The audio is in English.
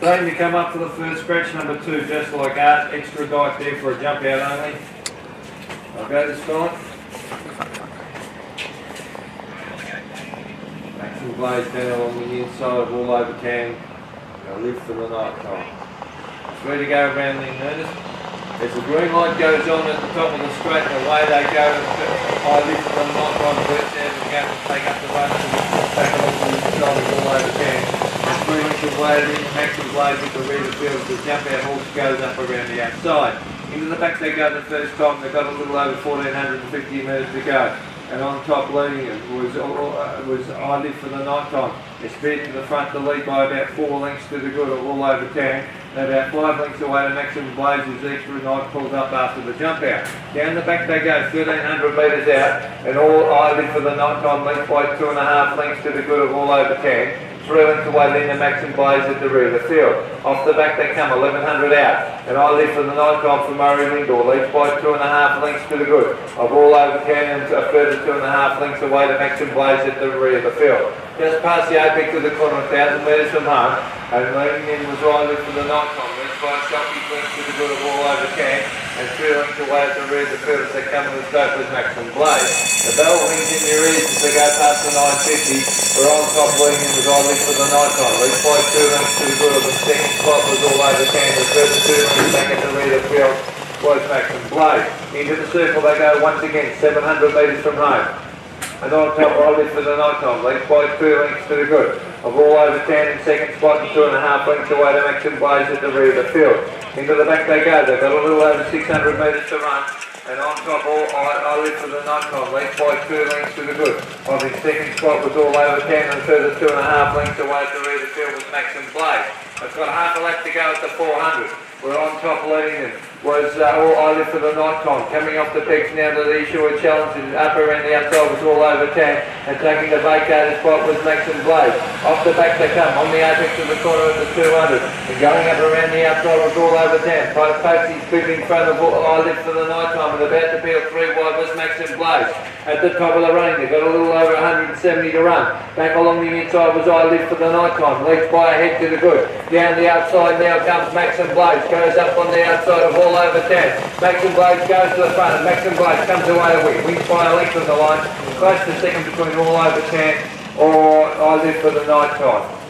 Then you come up to the first scratch, number 2, just like that, extra dike there for a jump out only. I'll go this time. Maximum blaze down along the inside, all over 10. I'll lift for the night time. It's ready to go around the notice. As the green light goes on at the top of the straight, and away they go. I lift for the night time, burst down and go and take up the run to the back along the inside, all over 10. As green light away, the maximum blaze with the rear of the field, the jump out horse goes up around the outside. Into the back they go the first time, they've got a little over 1,450 metres to go. And on top leading it was I lift for the night time. They speed to the front to lead by about 4 lengths to the good, all over 10. And about 5 lengths away to maximum blaze as extra night pulls up after the jump out. Down the back they go, 1,300 metres out, and all I lift for the night time length by 2.5 lengths to the good of all over 10. 3 lengths away then the maximum blaze at the rear of the field. Off the back they come 1,100 out, and I lift for the night time for Murray Lindor, leads by 2.5 lengths to the good of all over 10, and a further 2.5 lengths away to maximum blaze at the rear of the field. Just past the apex of the corner, 1,000 metres from home, and leading in was I lift for the night time, leads by a shocking length to the good of all over 10, and 3 lengths away at the rear of the field as they come to the scope with maximum blaze. The bell rings in your ears as they go past the 950. We're on top leading in with I lift for the night time, leads by 2 lengths to the good of the second spot was all over 10, the further 2 lengths back at the rear of the field was maximum blaze. Into the circle they go once again, 700 metres from home. And on top I lift for the night time, leads by 2 lengths to the good of all over 10 in second spot and 2.5 lengths away to maximum blaze at the rear of the field. Into the back they go, they've got a little over 600 metres to run. And on top I lift for the night time, leads by 2 lengths to the good of his second spot was all over 10 and further 2.5 lengths away at the rear of the field with maximum blaze. It's got half a lap to go at the 400. We're on top leading it. Was all I lift for the night time. Coming off the peaks now to the short challenge and up around the outside was all over 10 and taking the vacated spot was maximum blaze. Off the back they come on the apex of the corner at the 200 and going up around the outside was all over 10. Posty split in front of I lift for the night time and about to peel 3 wide was maximum blaze. At the top of the running they've got a little over 170 to run. Back along the inside was I lift for the night time. Leads by a head to the good. Down the outside now comes maximum blaze. Goes up on the outside of all over 10. Maximum blaze goes to the front and maximum blaze comes away the wing. Wings by a length of the line. Close to second between all over 10 or I lift for the night time.